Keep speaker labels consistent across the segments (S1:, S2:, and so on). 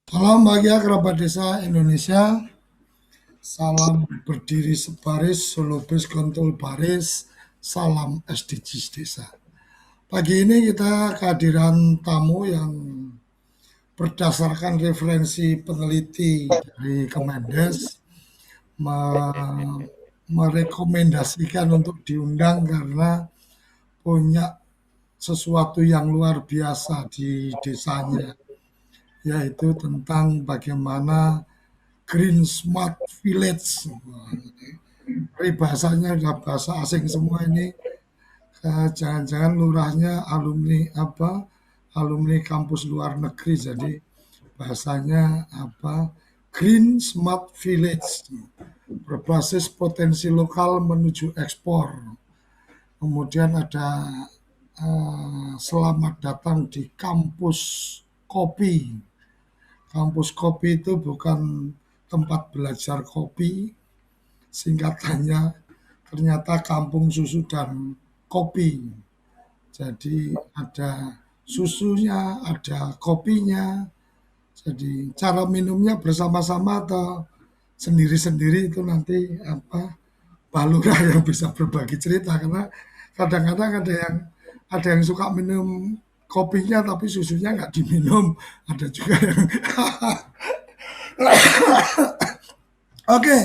S1: Salam bahagia kerabat desa Indonesia. Salam berdiri sebaris, solobis kontul baris. Salam SDGs desa. Pagi ini kita kehadiran tamu yang berdasarkan referensi peneliti dari Kemendes merekomendasikan untuk diundang karena punya sesuatu yang luar biasa di desanya, yaitu tentang bagaimana Green Smart Village. Ini bahasanya udah bahasa asing semua ini. Jangan-jangan lurahnya alumni apa? Alumni kampus luar negeri. Jadi bahasanya apa? Green Smart Village, berbasis potensi lokal menuju ekspor. Kemudian ada selamat datang di kampus kopi. Kampus kopi itu bukan tempat belajar kopi, singkatannya ternyata kampung susu dan kopi. Jadi ada susunya, ada kopinya. Jadi cara minumnya bersama-sama atau sendiri-sendiri itu nanti apa Pak Lurah yang bisa berbagi cerita, karena kadang-kadang ada yang suka minum kopinya tapi susunya nggak diminum, ada juga yang oke.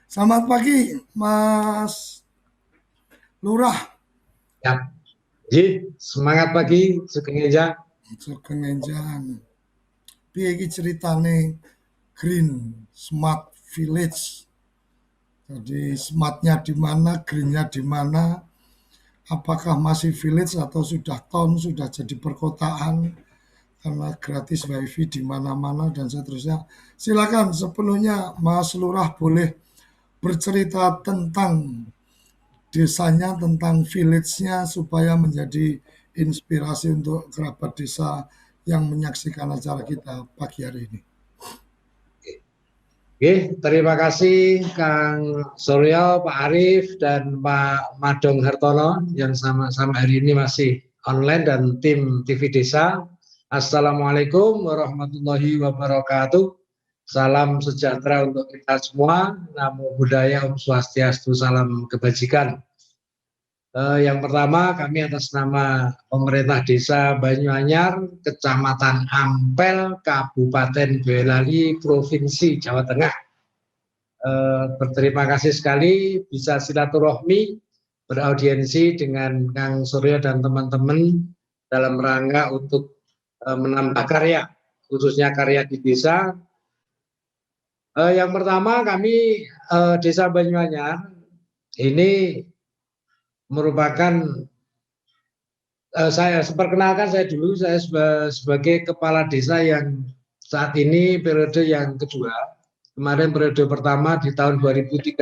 S1: Selamat pagi Mas Lurah.
S2: Ya, Ji, semangat pagi, Sugeng Eja.
S1: Sugeng Enjang. Piye iki ceritane Green Smart Village? Jadi smartnya di mana, greennya di mana? Apakah masih village atau sudah town, sudah jadi perkotaan? Karena gratis wifi di mana-mana dan seterusnya. Silakan sepenuhnya Mas Lurah boleh bercerita tentang desanya, tentang village-nya supaya menjadi inspirasi untuk kerabat desa yang menyaksikan acara kita pagi hari ini.
S2: Oke, terima kasih Kang Suryo, Pak Arief, dan Pak Madong Hartono yang sama-sama hari ini masih online dan tim TV Desa. Assalamualaikum warahmatullahi wabarakatuh. Salam sejahtera untuk kita semua. Namo Buddhaya, Om Swastiastu, salam kebajikan. Yang pertama, kami atas nama pemerintah desa Banyuanyar, Kecamatan Ampel, Kabupaten Boyolali, Provinsi Jawa Tengah. Berterima kasih sekali bisa silaturahmi, beraudiensi dengan Kang Suryo dan teman-teman dalam rangka untuk menambah karya, khususnya karya di desa. Yang pertama, kami Desa Banyuanyar ini merupakan saya perkenalkan saya dulu, saya sebagai kepala desa yang saat ini periode yang kedua. Kemarin periode pertama di tahun 2013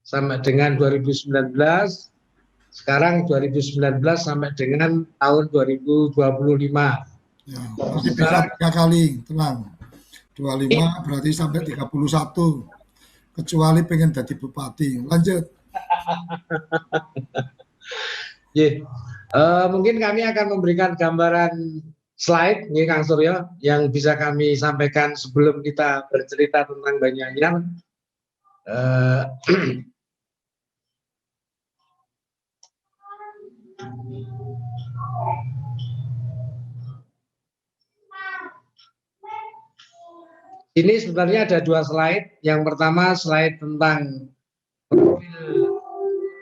S2: sampai dengan 2019, sekarang 2019 sampai dengan tahun 2025.
S1: Ya, masih bisa 3 kali, tenang. 25 berarti sampai 31. Kecuali pengen jadi bupati. Lanjut.
S2: Mungkin kami akan memberikan gambaran slide nih Kang Suryo yang bisa kami sampaikan sebelum kita bercerita tentang Banyuanyar. Ini sebenarnya ada 2 slide. Yang pertama slide tentang profil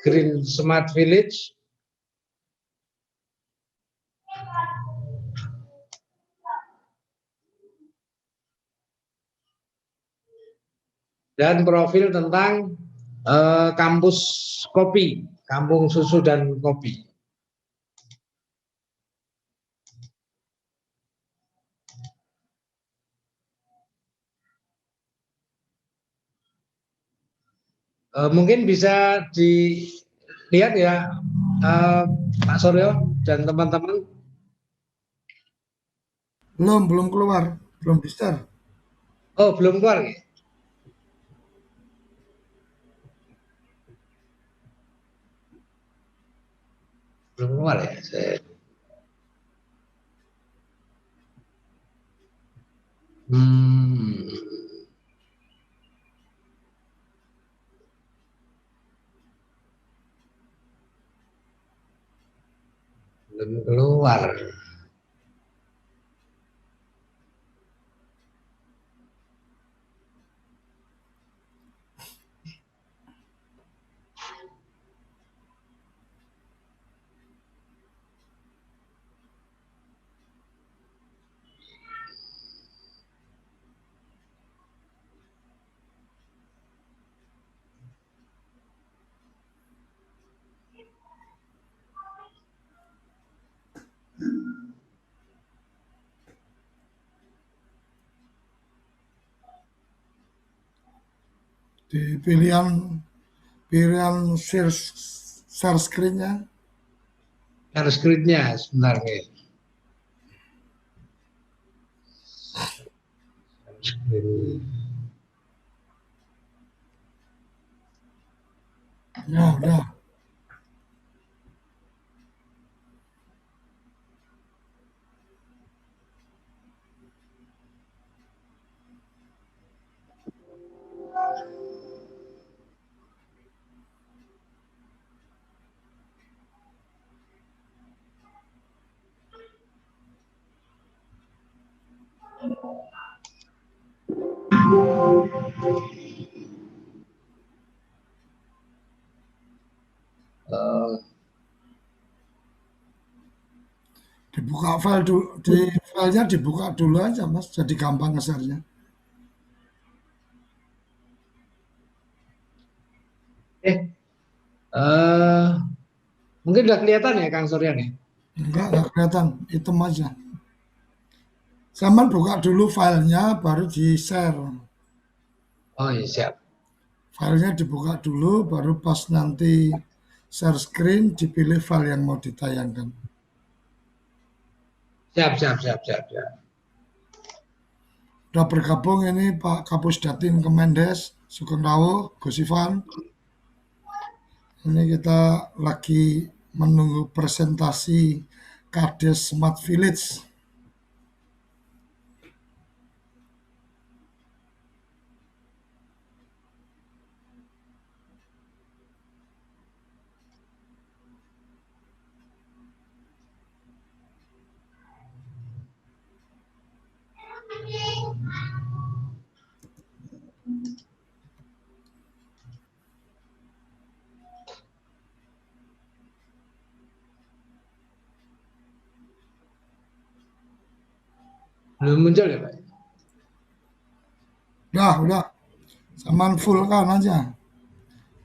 S2: Green Smart Village. Dan profil tentang kampus kopi, kampung susu dan kopi. Mungkin bisa dilihat ya Pak Suryo dan teman-teman.
S1: Belum keluar, belum bisa.
S2: Oh, belum keluar ya? Belum keluar ya? Hmm. Belum keluar.
S1: Di pilihan share screen-nya.
S2: Share screen-nya sebentar nih.
S1: Ya, udah. Dibuka file dulu, filenya dibuka dulu aja Mas, jadi gampang nge-share-nya.
S2: Eh, mungkin udah kelihatan ya Kang Surya nih.
S1: Enggak kelihatan, hitam aja. Zaman buka dulu filenya, baru di-share.
S2: Oh iya siap.
S1: Filenya dibuka dulu, baru pas nanti share screen, dipilih file yang mau ditayangkan.
S2: Siap, siap, siap, siap, siap.
S1: Udah bergabung ini Pak Kapus Datin Kemendes, Sugeng Rawo, Gus Ivan. Ini kita lagi menunggu presentasi Kades Smart Village.
S2: Belum muncul ya Pak?
S1: Udah. Zaman full kan aja.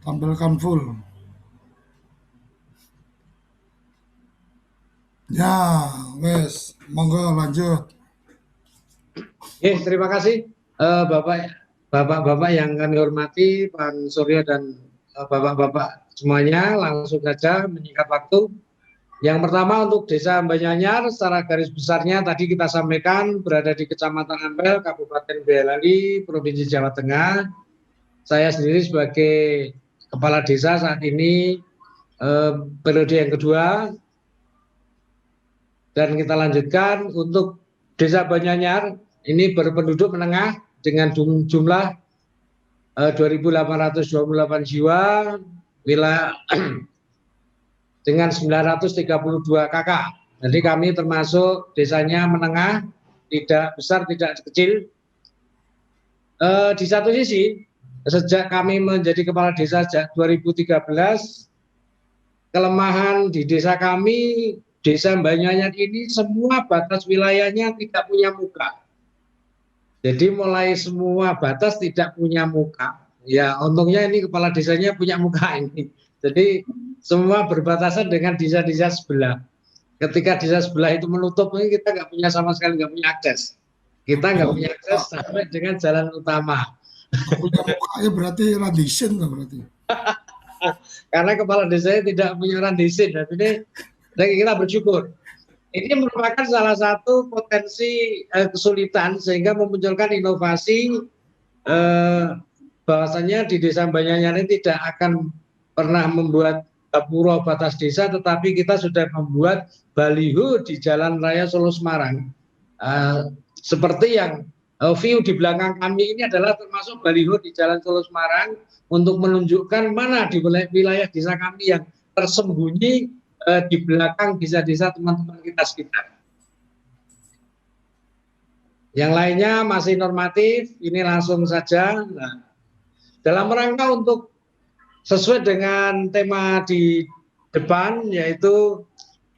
S1: Tampilkan full. Ya, wes, monggo lanjut.
S2: Oke, terima kasih Bapak-Bapak yang kami hormati, Pak Surya dan Bapak-Bapak semuanya. Langsung saja menyingkat waktu. Yang pertama untuk Desa Banyanyar, secara garis besarnya tadi kita sampaikan berada di Kecamatan Ampel, Kabupaten Boyolali, Provinsi Jawa Tengah. Saya sendiri sebagai Kepala Desa saat ini periode yang kedua. Dan kita lanjutkan untuk Desa Banyanyar, ini berpenduduk menengah dengan jumlah 2.828 jiwa, wilayah dengan 932 kakak. Jadi kami termasuk desanya menengah, tidak besar, tidak kecil. Di satu sisi, sejak kami menjadi kepala desa sejak 2013, kelemahan di desa kami, Desa Banyanyar ini semua batas wilayahnya tidak punya muka. Jadi mulai semua batas tidak punya muka. Ya untungnya ini kepala desanya punya muka ini. Jadi semua berbatasan dengan desa-desa sebelah. Ketika desa sebelah itu menutup, kita nggak punya sama sekali, nggak punya akses. Kita nggak punya akses sampai dengan jalan utama.
S1: Punya mukanya berarti radisin lah berarti.
S2: Karena kepala desanya tidak punya randisin. Dan ini kita bersyukur. Ini merupakan salah satu potensi kesulitan sehingga memunculkan inovasi bahwasanya di Desa Banyanyar ini tidak akan pernah membuat pura batas desa, tetapi kita sudah membuat baliho di Jalan Raya Solo Semarang seperti yang view di belakang kami ini adalah termasuk baliho di Jalan Solo Semarang untuk menunjukkan mana di wilayah desa kami yang tersembunyi di belakang desa-desa teman-teman kita sekitar. Yang lainnya masih normatif, ini langsung saja. Nah, dalam rangka untuk sesuai dengan tema di depan, yaitu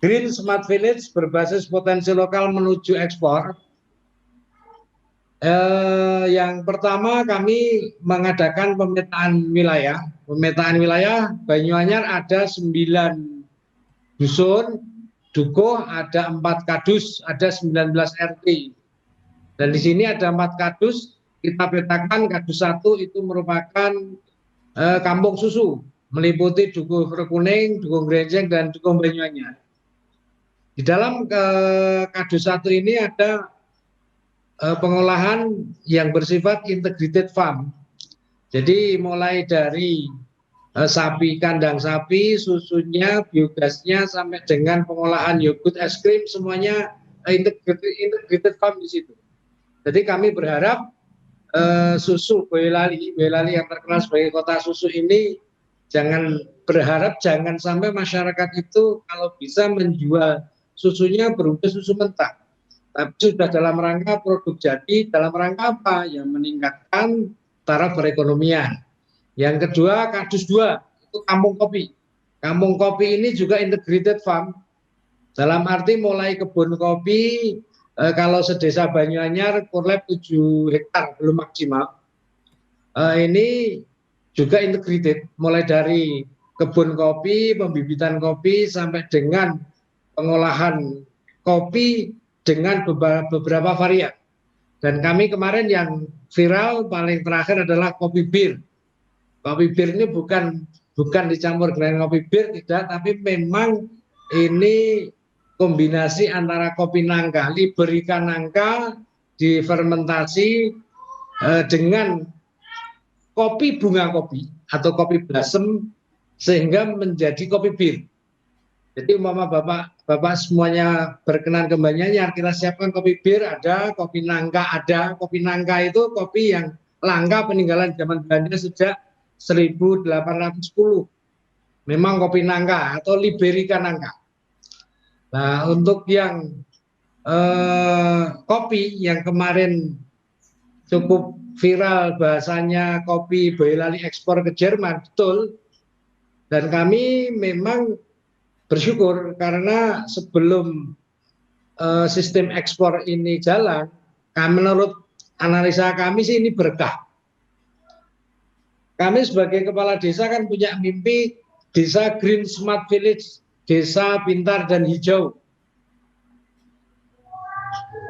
S2: Green Smart Village berbasis potensi lokal menuju ekspor. Yang pertama kami mengadakan pemetaan wilayah. Pemetaan wilayah Banyuanyar ada 9 dusun, Dukuh ada 4 kadus, ada 19 RT. Dan di sini ada 4 kadus, kita petakan kadus 1 itu merupakan kampung susu, meliputi Dukuh Rekuning, Dukuh Grenjeng, dan Dukuh Banyuanyar. Di dalam kadus 1 ini ada pengolahan yang bersifat integrated farm. Jadi mulai dari sapi, kandang sapi, susunya, biogasnya, sampai dengan pengolahan yogurt, es krim, semuanya integrated farm di situ. Jadi kami berharap susu Boyolali yang terkenal sebagai kota susu ini jangan sampai masyarakat itu kalau bisa menjual susunya berupa susu mentah. Tapi sudah dalam rangka produk jadi, dalam rangka apa? Yang meningkatkan taraf perekonomian. Yang kedua, kadus 2, itu kampung kopi. Kampung kopi ini juga integrated farm. Dalam arti mulai kebun kopi, kalau sedesa Banyuanyar, kurang 7 hektar, belum maksimal. Ini juga integrated, mulai dari kebun kopi, pembibitan kopi, sampai dengan pengolahan kopi, dengan beberapa varian. Dan kami kemarin yang viral paling terakhir adalah kopi bir. Kopi bir ini bukan dicampur dengan kopi bir, tidak, tapi memang ini kombinasi antara kopi nangka, liberica nangka difermentasi dengan kopi bunga kopi atau kopi blossom sehingga menjadi kopi bir. Jadi umpama Bapak semuanya berkenan ke Banyuanyar, kita siapkan kopi bir ada, kopi nangka ada. Kopi nangka itu kopi yang langka peninggalan zaman Belanda sejak 1810. Memang kopi nangka atau liberica nangka. Nah, untuk yang kopi yang kemarin cukup viral bahasanya kopi Boyolali ekspor ke Jerman, betul. Dan kami memang bersyukur karena sebelum sistem ekspor ini jalan, menurut analisa kami sih ini berkah. Kami sebagai kepala desa kan punya mimpi desa Green Smart Village, desa pintar dan hijau.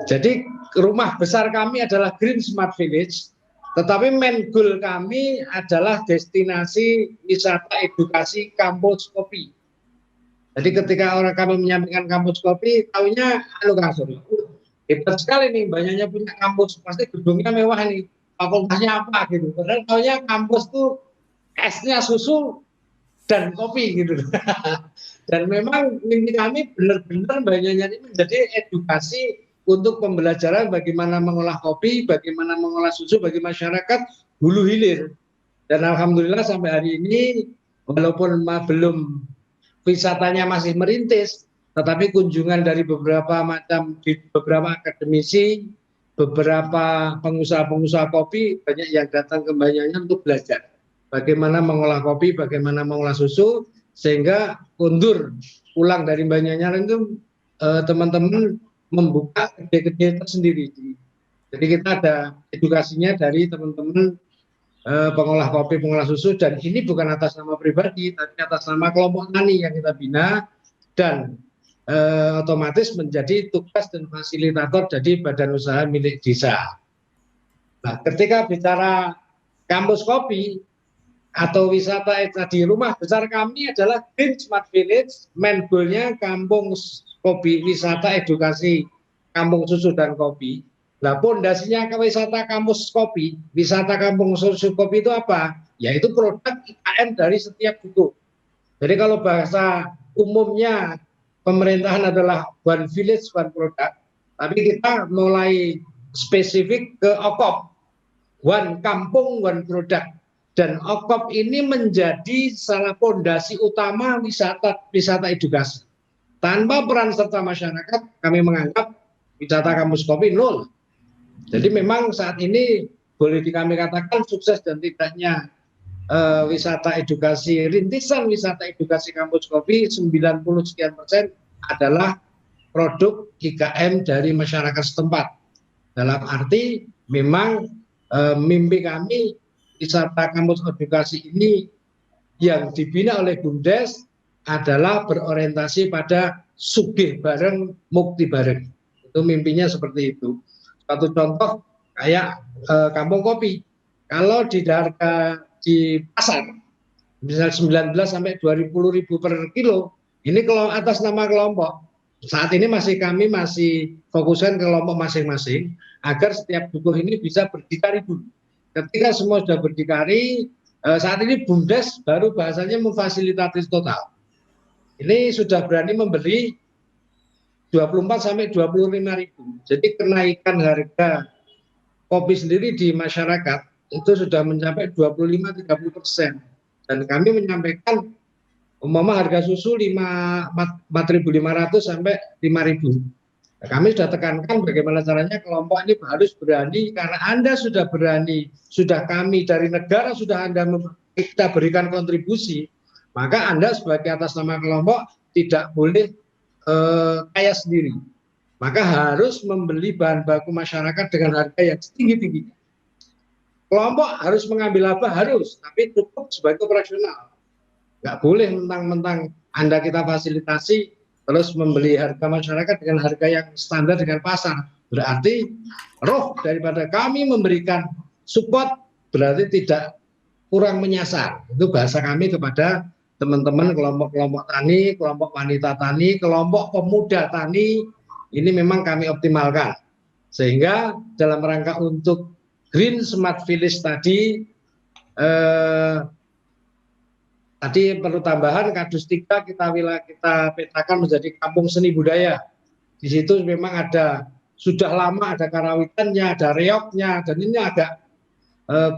S2: Jadi rumah besar kami adalah Green Smart Village, tetapi main goal kami adalah destinasi wisata edukasi kampus kopi. Jadi ketika orang kami menyampaikan kampus kopi, tahunya Kang Suryo, hebat sekali nih, banyaknya punya kampus, pasti gedungnya mewah nih, fakultasnya apa gitu. Padahal tahunya kampus tuh esnya susu dan kopi gitu. Dan memang mimpi kami benar-benar banyaknya ini menjadi edukasi untuk pembelajaran bagaimana mengolah kopi, bagaimana mengolah susu bagi masyarakat hulu hilir. Dan alhamdulillah sampai hari ini walaupun belum wisatanya masih merintis, tetapi kunjungan dari beberapa akademisi, beberapa pengusaha-pengusaha kopi banyak yang datang ke Banyuanyar untuk belajar bagaimana mengolah kopi, bagaimana mengolah susu, sehingga kundur pulang dari Banyuanyar itu teman-teman membuka kedai-kedai tersendiri. Jadi kita ada edukasinya dari teman-teman pengolah kopi, pengolah susu, dan ini bukan atas nama pribadi, tapi atas nama kelompok tani yang kita bina dan otomatis menjadi tugas dan fasilitator dari badan usaha milik desa. Nah, ketika bicara kampus kopi atau wisata di rumah besar kami adalah Green Smart Village, main goal-nya kampung kopi, wisata edukasi kampung susu dan kopi. Nah, pondasinya ke wisata kampus kopi, wisata kampung susu kopi itu apa? Yaitu produk IKM dari setiap buku. Jadi kalau bahasa umumnya pemerintahan adalah one village, one product. Tapi kita mulai spesifik ke OKOP, One Kampung One Product, dan OKOP ini menjadi salah fondasi utama wisata edukasi. Tanpa peran serta masyarakat, kami menganggap wisata kampus kopi nol. Jadi memang saat ini boleh kami katakan sukses dan tidaknya wisata edukasi, rintisan wisata edukasi kampus kopi 90 sekian persen adalah produk IKM dari masyarakat setempat. Dalam arti memang mimpi kami wisata kampus edukasi ini yang dibina oleh BUMDes adalah berorientasi pada sugih bareng, mukti bareng. Itu mimpinya seperti itu. Satu contoh kayak kampung kopi. Kalau di harga di pasar, misalnya 19 sampai 20 ribu per kilo, ini kalau atas nama kelompok. Saat ini kami masih fokuskan ke kelompok masing-masing agar setiap buku ini bisa berdikari dulu. Ketika semua sudah berdikari, saat ini BUMDes baru bahasanya memfasilitasi total. Ini sudah berani membeli 24 sampai 25 ribu. Jadi kenaikan harga kopi sendiri di masyarakat itu sudah mencapai 25-30%. Dan kami menyampaikan umpama harga susu 4.500 sampai 5.000. Nah, kami sudah tekankan bagaimana caranya kelompok ini harus berani, karena Anda sudah berani, sudah kami dari negara sudah kita berikan kontribusi, maka Anda sebagai atas nama kelompok tidak boleh kaya sendiri. Maka harus membeli bahan baku masyarakat dengan harga yang setinggi-tingginya. Kelompok harus mengambil laba, harus, tapi cukup sebagai operasional. Nggak boleh mentang-mentang Anda kita fasilitasi, terus membeli harga masyarakat dengan harga yang standar dengan pasar. Berarti roh daripada kami memberikan support berarti tidak kurang menyasar. Itu bahasa kami kepada teman-teman kelompok-kelompok tani, kelompok wanita tani, kelompok pemuda tani, ini memang kami optimalkan. Sehingga dalam rangka untuk Green Smart Village tadi perlu tambahan, Kadus 3 kita petakan menjadi kampung seni budaya. Di situ memang sudah lama ada karawitannya, ada reoknya, dan ini agak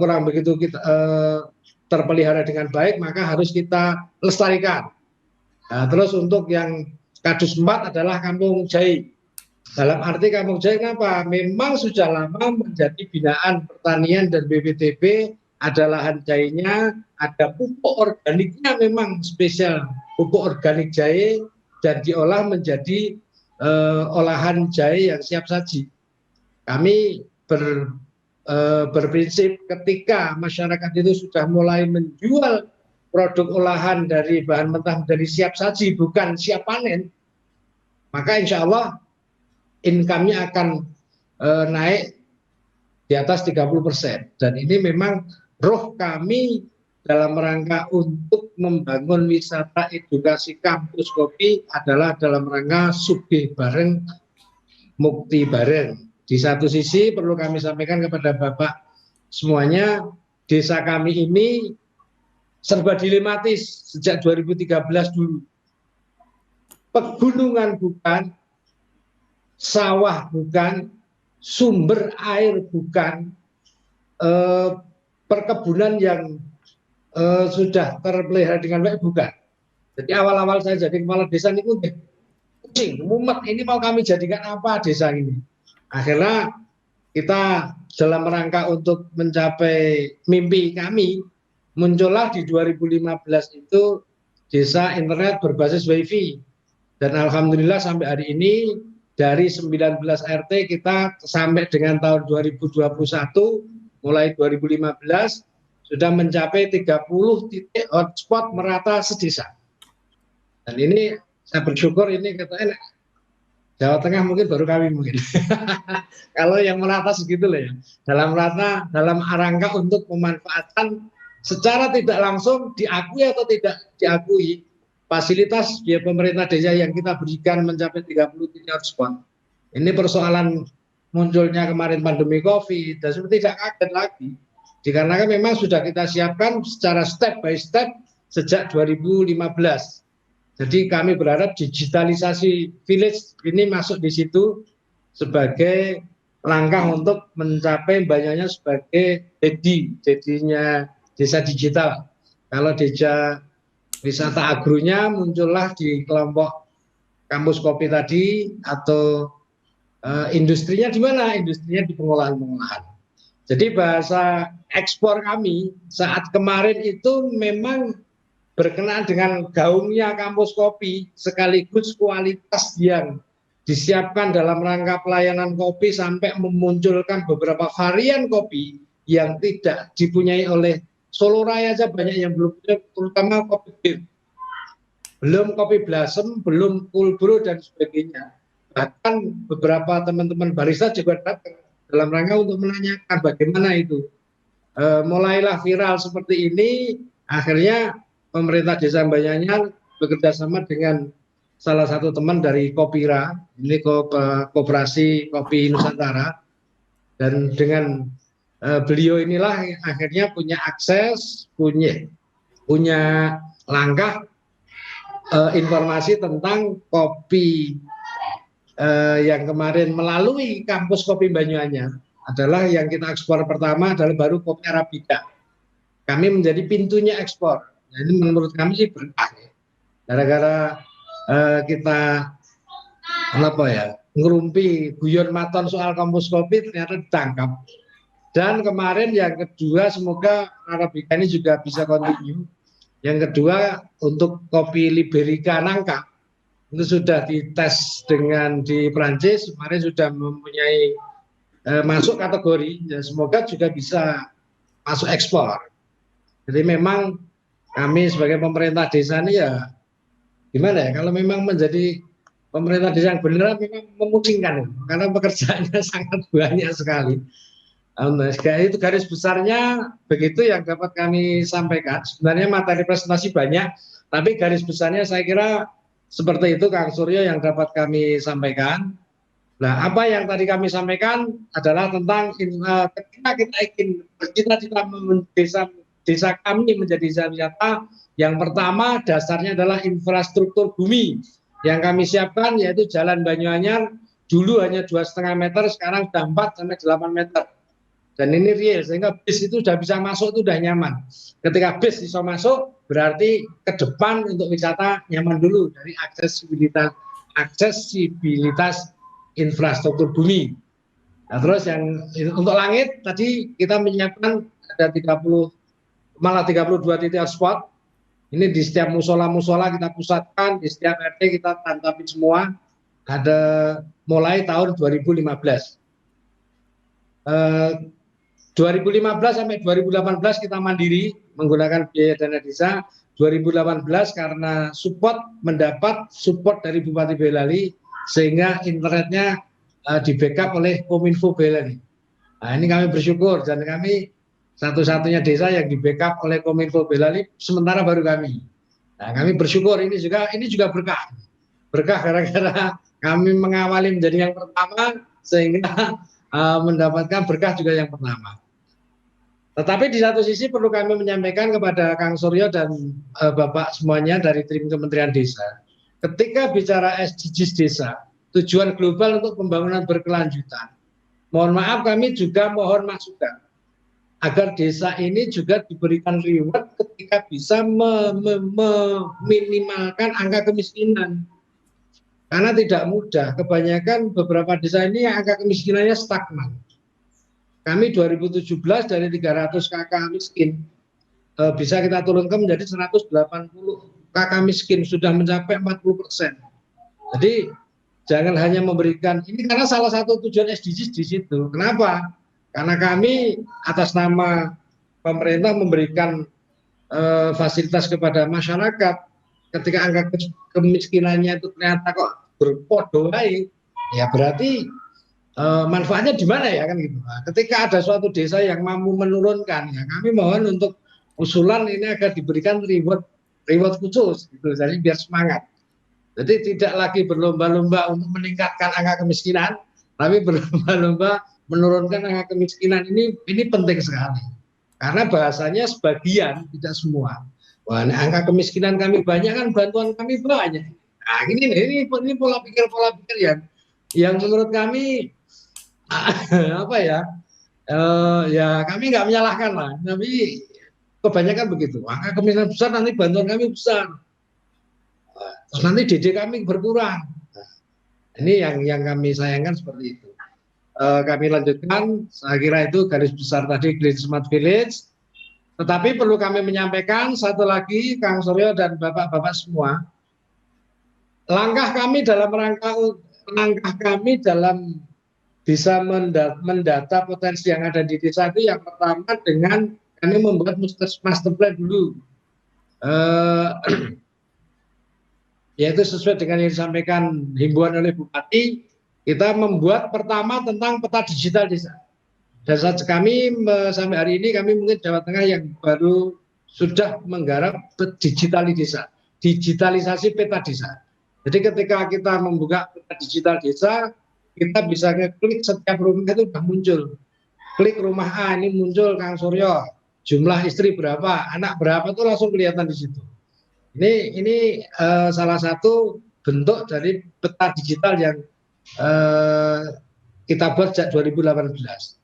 S2: kurang begitu terpelihara dengan baik, maka harus kita lestarikan. Nah, terus untuk yang Kadus 4 adalah Kampung Jahe. Dalam arti Kampung Jahe kenapa? Memang sudah lama menjadi binaan pertanian dan BPTB, ada lahan jahenya, ada pupuk organiknya, memang spesial pupuk organik jahe, dan diolah menjadi olahan jahe yang siap saji. Kami berprinsip ketika masyarakat itu sudah mulai menjual produk olahan dari bahan mentah dari siap saji, bukan siap panen, maka insya Allah income-nya akan naik di atas 30%. Dan ini memang roh kami dalam rangka untuk membangun wisata edukasi kampus kopi adalah dalam rangka sugih bareng, mukti bareng. Di satu sisi perlu kami sampaikan kepada Bapak semuanya, desa kami ini serba dilematis sejak 2013 dulu. Pegunungan bukan, sawah bukan, sumber air bukan, perkebunan yang sudah terpelihara dengan baik bukan. Jadi awal-awal saya jadi kepala desa ini kucing, mumet, ini mau kami jadikan apa desa ini. Akhirnya kita dalam rangka untuk mencapai mimpi kami, muncullah di 2015 itu desa internet berbasis wifi. Dan alhamdulillah sampai hari ini dari 19 RT kita sampai dengan tahun 2021, mulai 2015 sudah mencapai 30 titik hotspot merata sedesa. Dan ini saya bersyukur, ini katanya Jawa Tengah mungkin baru kami mungkin. Kalau yang merata segitu lah ya. Dalam rangka untuk memanfaatkan secara tidak langsung diakui atau tidak diakui fasilitas ya pemerintah desa yang kita berikan mencapai 30 titik hotspot. Ini persoalan munculnya kemarin pandemi COVID dan seperti tidak kaget lagi. Dikarenakan memang sudah kita siapkan secara step by step sejak 2015. Jadi kami berharap digitalisasi village ini masuk di situ sebagai langkah untuk mencapai banyaknya sebagai jadinya desa digital. Kalau desa wisata agronya muncullah di kelompok kampus kopi tadi, atau industrinya di mana? Industrinya di pengolahan-pengolahan. Jadi bahasa ekspor kami saat kemarin itu memang berkenaan dengan gaungnya kampus kopi, sekaligus kualitas yang disiapkan dalam rangka pelayanan kopi sampai memunculkan beberapa varian kopi yang tidak dipunyai oleh Solo Raya aja banyak yang belum punya, terutama kopi bir, belum kopi blossom, belum cool brew dan sebagainya. Bahkan beberapa teman-teman barista juga datang dalam rangka untuk menanyakan bagaimana itu. Mulailah viral seperti ini, akhirnya pemerintah Desa Banyangan bekerja sama dengan salah satu teman dari Kopira, ini Koperasi Kopi Nusantara, dan dengan beliau inilah akhirnya punya akses, punya langkah informasi tentang kopi yang kemarin melalui kampus kopi Banyuanyar adalah yang kita ekspor pertama adalah baru kopi Arabica. Kami menjadi pintunya ekspor. Nah, ini menurut kami sih berkah. Gara-gara kita ngerumpi guyon maton soal kampus kopi ternyata ditangkap. Dan kemarin yang kedua, semoga Arabica ini juga bisa continue. Yang kedua untuk kopi Liberica Nangka itu sudah dites di Prancis, kemarin sudah mempunyai masuk kategori, ya semoga juga bisa masuk ekspor. Jadi memang kami sebagai pemerintah desa ini ya gimana ya, kalau memang menjadi pemerintah desa yang benar memang memungkinkan, karena pekerjaannya sangat banyak sekali. Itu garis besarnya begitu yang dapat kami sampaikan. Sebenarnya materi presentasi banyak, tapi garis besarnya saya kira seperti itu Kang Suryo yang dapat kami sampaikan. Nah, apa yang tadi kami sampaikan adalah tentang ketika kita ingin bercita-cita desa kami menjadi desa wisata, yang pertama dasarnya adalah infrastruktur bumi yang kami siapkan, yaitu Jalan Banyuanyar dulu hanya 2,5 meter, sekarang sudah 4 sampai 8 meter. Dan ini real, sehingga bis itu sudah bisa masuk, itu sudah nyaman. Ketika bis bisa masuk, berarti ke depan untuk wisata nyaman dulu dari aksesibilitas infrastruktur bumi. Nah, terus yang untuk langit tadi kita menyiapkan ada 32 titik hotspot. Ini di setiap musola-musola kita pusatkan, di setiap RT kita tangkapi semua. Ada mulai tahun 2015. 2015 sampai 2018 kita mandiri menggunakan biaya dana desa. 2018 karena mendapat support dari Bupati Boyolali sehingga internetnya di backup oleh Kominfo Boyolali. Nah, ini kami bersyukur dan kami satu-satunya desa yang di backup oleh Kominfo Boyolali, sementara baru kami. Nah, kami bersyukur ini juga berkah. Berkah gara-gara kami mengawali menjadi yang pertama sehingga mendapatkan berkah juga yang pertama. Tetapi di satu sisi perlu kami menyampaikan kepada Kang Suryo dan Bapak semuanya dari tim Kementerian Desa, ketika bicara SDGs desa, tujuan global untuk pembangunan berkelanjutan, mohon maaf kami juga mohon masukan agar desa ini juga diberikan reward ketika bisa meminimalkan angka kemiskinan. Karena tidak mudah, kebanyakan beberapa desa ini angka kemiskinannya stagnan. Kami 2017 dari 300 kakak miskin bisa kita turunkan menjadi 180 kakak miskin, sudah mencapai 40%. Jadi jangan hanya memberikan ini, karena salah satu tujuan SDGs di situ. Kenapa? Karena kami atas nama pemerintah memberikan fasilitas kepada masyarakat. Ketika angka kemiskinannya itu ternyata kok berpodo baik, ya berarti manfaatnya di mana ya kan gitu. Nah, ketika ada suatu desa yang mampu menurunkan, ya kami mohon untuk usulan ini agar diberikan reward khusus gitu, jadi biar semangat. Jadi tidak lagi berlomba-lomba untuk meningkatkan angka kemiskinan, tapi berlomba-lomba menurunkan angka kemiskinan. Ini penting sekali. Karena bahasanya sebagian, tidak semua. Wah, angka kemiskinan kami banyak kan, bantuan kami banyak. Nah, ini pola pikir yang menurut kami apa ya? Ya kami nggak menyalahkan lah, tapi kebanyakan begitu. Angka kemiskinan besar nanti bantuan kami besar, terus nanti DD kami berkurang. Nah, ini yang kami sayangkan seperti itu. Kami lanjutkan, saya kira itu garis besar tadi Green Smart Village. Tetapi perlu kami menyampaikan satu lagi, Kang Suryo dan Bapak-Bapak semua, langkah kami dalam bisa mendata potensi yang ada di desa itu yang pertama dengan kami membuat master plan dulu, yaitu sesuai dengan yang disampaikan himbauan oleh Bupati, kita membuat pertama tentang peta digital desa. Dan saat kami sampai hari ini kami mungkin Jawa Tengah yang baru sudah menggarap digitalisasi peta desa. Jadi ketika kita membuka peta digital desa, kita bisa ngeklik setiap rumah itu sudah muncul. Klik rumah A ini muncul Kang Suryo, jumlah istri berapa, anak berapa itu langsung kelihatan di situ. Ini salah satu bentuk dari peta digital yang kita buat sejak 2018.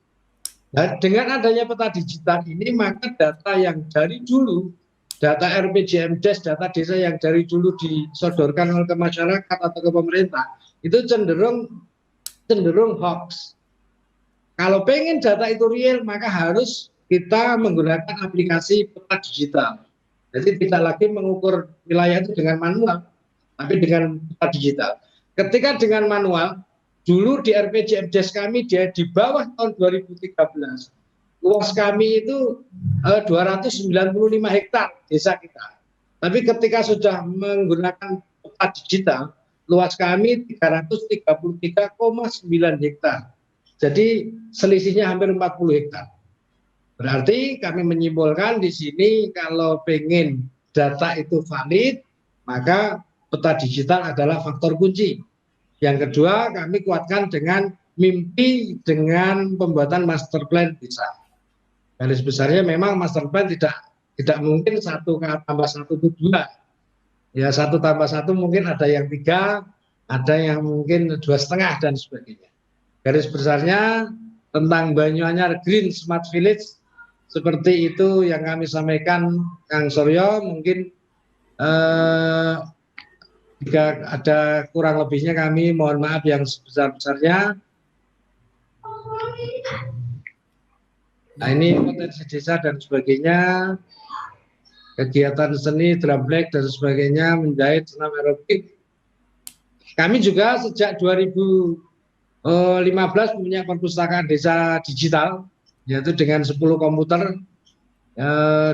S2: Nah, dengan adanya peta digital ini, maka data yang dari dulu, data RPJMDes, data desa yang dari dulu disodorkan oleh ke masyarakat atau ke pemerintah, itu cenderung hoax. Kalau pengen data itu real, maka harus kita menggunakan aplikasi peta digital. Jadi tidak lagi mengukur wilayah itu dengan manual, tapi dengan peta digital. Ketika dengan manual, dulu di RPJMDes kami dia di bawah tahun 2013. Luas kami itu 295 hektar desa kita. Tapi ketika sudah menggunakan peta digital, luas kami 333,9 hektar. Jadi selisihnya hampir 40 hektar. Berarti kami menyimpulkan di sini kalau pengen data itu valid, maka peta digital adalah faktor kunci. Yang kedua, kami kuatkan dengan mimpi dengan pembuatan master plan desa. Garis besarnya memang master plan tidak mungkin 1 tambah 1 itu 2. Ya 1 tambah 1 mungkin ada yang 3, ada yang mungkin 2,5 dan sebagainya. Garis besarnya tentang Banyuanyar Green Smart Village seperti itu yang kami sampaikan Kang Suryo. Mungkin jika ada kurang lebihnya kami mohon maaf yang sebesar-besarnya. Nah ini potensi desa dan sebagainya, kegiatan seni, drum black dan sebagainya, menjahit, senam aerobik. Kami juga sejak 2015 punya perpustakaan desa digital, yaitu dengan 10 komputer.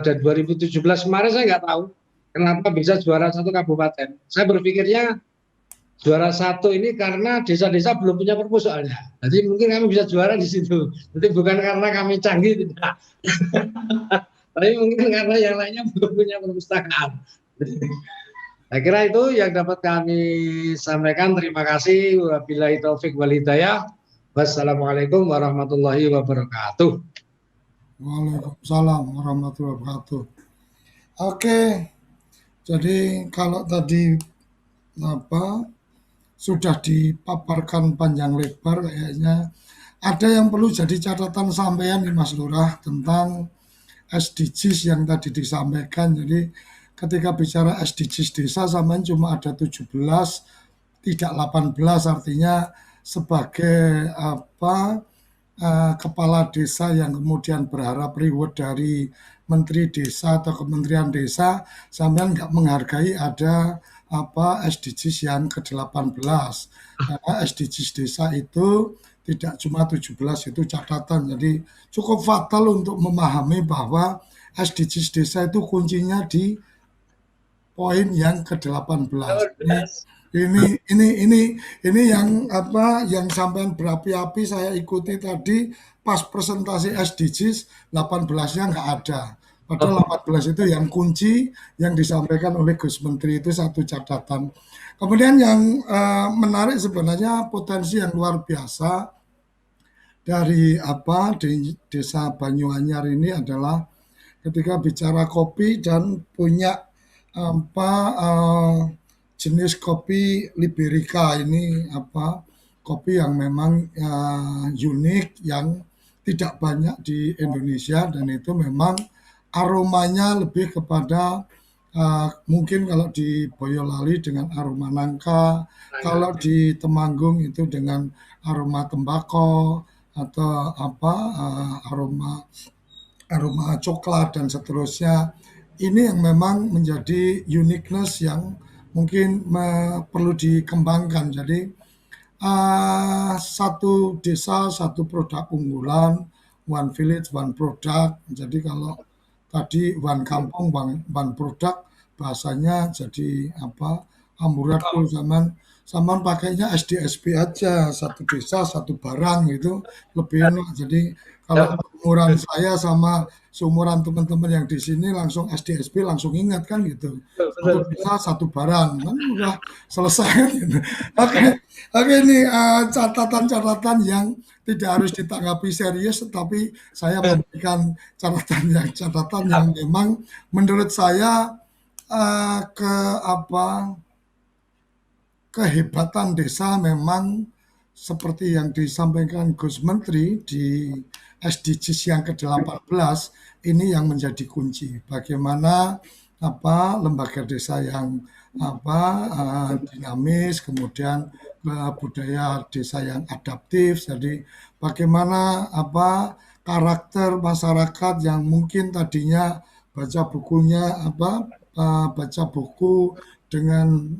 S2: Dan 2017 kemarin saya nggak tahu kenapa bisa juara 1 kabupaten. Saya berpikirnya juara 1 ini karena desa-desa belum punya perpus soalnya. Jadi mungkin kami bisa juara di situ. Jadi bukan karena kami canggih, tidak. Tapi mungkin karena yang lainnya belum punya perpustakaan. Saya kira itu yang dapat kami sampaikan. Terima kasih. Wabillahi taufik wal hidayah. Wassalamualaikum warahmatullahi wabarakatuh.
S1: Waalaikumsalam warahmatullahi wabarakatuh. Oke, jadi kalau tadi sudah dipaparkan panjang lebar, kayaknya ada yang perlu jadi catatan sampean nih Mas Lurah tentang SDGs yang tadi disampaikan. Jadi ketika bicara SDGs desa sampean cuma ada 17, tidak 18, artinya sebagai kepala desa yang kemudian berharap reward dari menteri desa atau kementerian desa, sampean nggak menghargai ada SDGs yang ke-18. Karena SDGs desa itu tidak cuma 17, itu catatan. Jadi cukup fatal untuk memahami bahwa SDGs desa itu kuncinya di poin yang ke-18. Ini yang sampean berapi-api saya ikuti tadi pas presentasi SDGs 18-nya nggak ada. Padahal 18 itu yang kunci yang disampaikan oleh Gus Menteri, itu satu catatan. Kemudian yang menarik sebenarnya potensi yang luar biasa dari di Desa Banyuanyar ini adalah ketika bicara kopi dan punya jenis kopi Liberica ini kopi yang memang unik, yang tidak banyak di Indonesia, dan itu memang aromanya lebih kepada mungkin kalau di Boyolali dengan aroma nangka, kalau di Temanggung itu dengan aroma tembakau atau apa aroma aroma coklat dan seterusnya. Ini yang memang menjadi uniqueness yang mungkin perlu dikembangkan. Jadi satu desa satu produk unggulan, one village one product. Jadi kalau tadi one kampung one product, bahasanya jadi apa amburadul zaman pakainya SDSP aja, satu desa satu barang itu lebih enak. Jadi kalau umuran saya sama seumuran teman-teman yang di sini langsung SDSP langsung ingat kan gitu. Satu desa satu barang kan udah selesai kan gitu. Oke, oke ini catatan-catatan yang tidak harus ditanggapi serius, tetapi saya memberikan catatan yang memang menurut saya ke apa kehebatan desa memang seperti yang disampaikan Gus Menteri di SDGs yang ke-18 ini yang menjadi kunci. Bagaimana lembaga desa yang dinamis, kemudian budaya desa yang adaptif. Jadi bagaimana karakter masyarakat yang mungkin tadinya baca bukunya baca buku dengan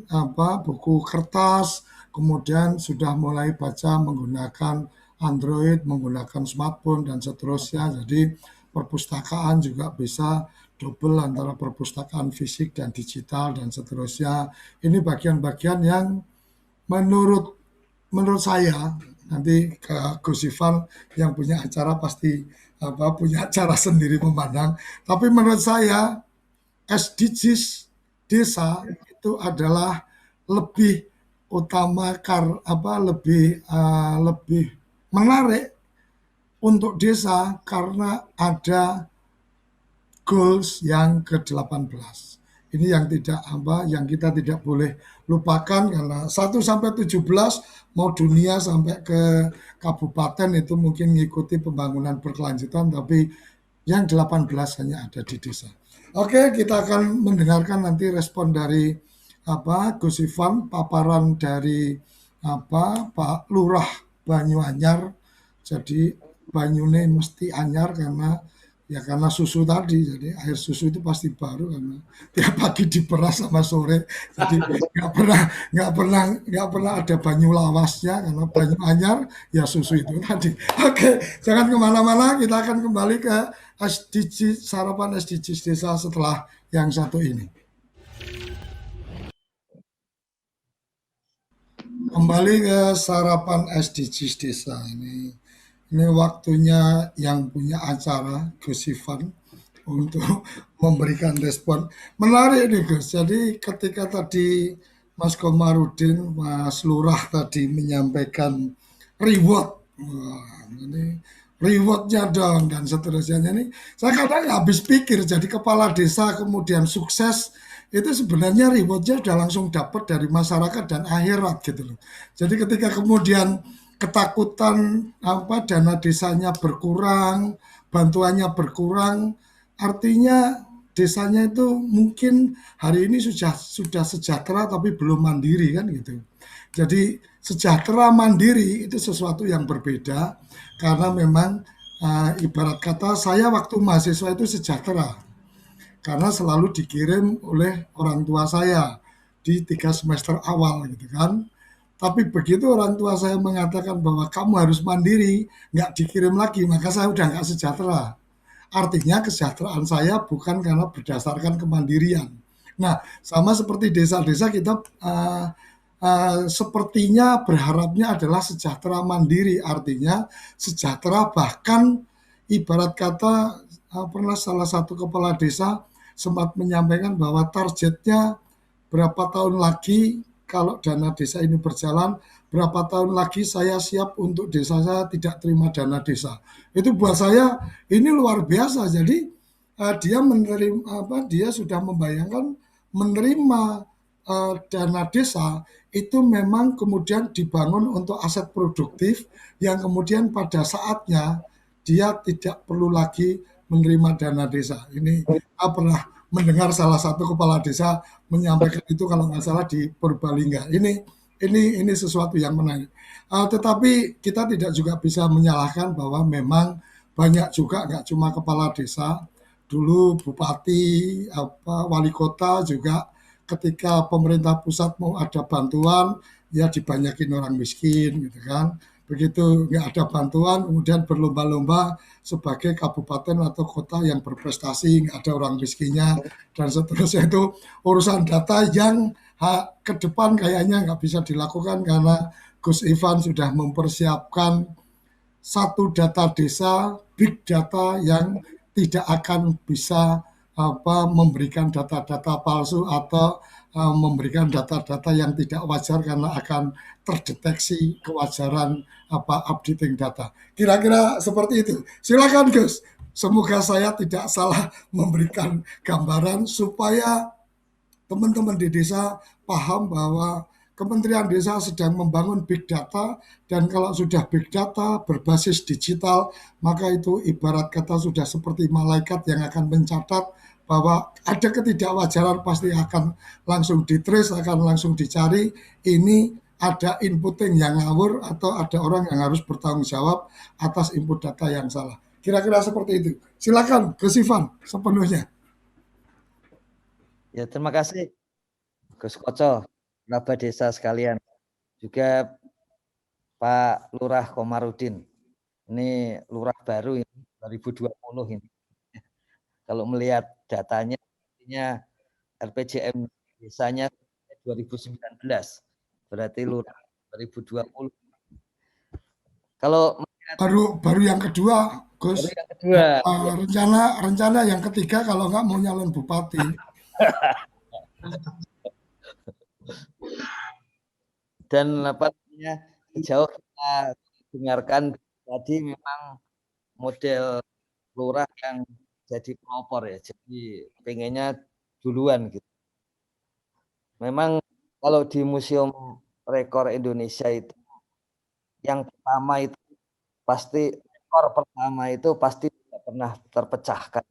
S1: buku kertas, kemudian sudah mulai baca menggunakan Android, menggunakan smartphone dan seterusnya. Jadi perpustakaan juga bisa double antara perpustakaan fisik dan digital dan seterusnya. Ini bagian-bagian yang menurut saya, nanti ke Gus Ivan yang punya acara pasti punya cara sendiri memandang. Tapi menurut saya SDGs desa itu adalah lebih utama lebih menarik untuk desa karena ada goals yang ke-18. Ini yang yang kita tidak boleh lupakan karena 1 sampai 17 mau dunia sampai ke kabupaten itu mungkin mengikuti pembangunan berkelanjutan, tapi yang 18 hanya ada di desa. Oke, kita akan mendengarkan nanti respon dari Gus Ivan, paparan dari Pak Lurah Banyuanyar. Jadi banyune mesti anyar karena susu tadi, jadi air susu itu pasti baru karena tiap pagi diperas sama sore, jadi nggak pernah ada banyu lawasnya karena banyu anyar ya susu itu tadi. Oke, jangan kemana-mana, kita akan kembali ke SDG sarapan SDGs desa setelah yang satu ini. Kembali ke sarapan SDGs desa ini. Ini waktunya yang punya acara Gus Ivan untuk memberikan respon. Menarik nih Gus. Jadi ketika tadi Mas Komarudin, Mas Lurah tadi menyampaikan reward. Wah, ini rewardnya dong dan seterusnya. Ini saya kadang habis pikir jadi kepala desa kemudian sukses itu sebenarnya rewardnya udah langsung dapat dari masyarakat dan akhirat gitu loh. Jadi ketika kemudian ketakutan dana desanya berkurang, bantuannya berkurang, artinya desanya itu mungkin hari ini sudah sejahtera tapi belum mandiri kan gitu. Jadi sejahtera mandiri itu sesuatu yang berbeda karena memang ibarat kata saya waktu mahasiswa itu sejahtera karena selalu dikirim oleh orang tua saya di 3 semester awal gitu kan. Tapi begitu orang tua saya mengatakan bahwa kamu harus mandiri, nggak dikirim lagi, maka saya udah nggak sejahtera. Artinya kesejahteraan saya bukan karena berdasarkan kemandirian. Nah, sama seperti desa-desa kita sepertinya berharapnya adalah sejahtera mandiri, artinya sejahtera bahkan ibarat kata pernah salah satu kepala desa sempat menyampaikan bahwa targetnya berapa tahun lagi kalau dana desa ini berjalan, berapa tahun lagi saya siap untuk desa saya tidak terima dana desa. Itu buat saya ini luar biasa. Jadi dia menerima dia sudah membayangkan menerima dana desa itu memang kemudian dibangun untuk aset produktif yang kemudian pada saatnya dia tidak perlu lagi menerima dana desa. Ini saya pernah mendengar salah satu kepala desa menyampaikan itu kalau nggak salah di Purbalingga. Ini sesuatu yang menarik. Tetapi kita tidak juga bisa menyalahkan bahwa memang banyak juga nggak cuma kepala desa, dulu bupati, wali kota juga ketika pemerintah pusat mau ada bantuan ya dibanyakin orang miskin gitu kan. Begitu nggak ada bantuan kemudian berlomba-lomba sebagai kabupaten atau kota yang berprestasi, nggak ada orang miskinnya dan seterusnya. Itu urusan data yang ke depan kayaknya nggak bisa dilakukan karena Gus Ivan sudah mempersiapkan satu data desa, big data yang tidak akan bisa memberikan data-data palsu atau memberikan data-data yang tidak wajar karena akan terdeteksi kewajaran updating data. Kira-kira seperti itu. Silakan Gus. Semoga saya tidak salah memberikan gambaran supaya teman-teman di desa paham bahwa Kementerian Desa sedang membangun big data dan kalau sudah big data berbasis digital maka itu ibarat kata sudah seperti malaikat yang akan mencatat bahwa ada ketidakwajaran pasti akan langsung ditrace, akan langsung dicari ini ada inputting yang ngawur atau ada orang yang harus bertanggung jawab atas input data yang salah. Kira-kira seperti itu. Silakan Gus Ivan sepenuhnya.
S3: Ya, terima kasih Gus Koco, kerabat desa sekalian. Juga Pak Lurah Komarudin. Ini lurah baru ini 2020 ini. Kalau melihat datanya artinya RPJM desanya 2019. Berarti lurah 2020. Kalau
S1: baru yang kedua, Gus.
S3: Baru yang kedua.
S1: Rencana yang ketiga kalau nggak mau nyalon bupati.
S3: Dan apa namanya, sejauh kita dengarkan tadi memang model lurah yang jadi pelopor ya, jadi pengennya duluan gitu. Memang kalau di Museum Rekor Indonesia itu yang pertama itu pasti rekor pertama itu pasti tidak pernah terpecahkan.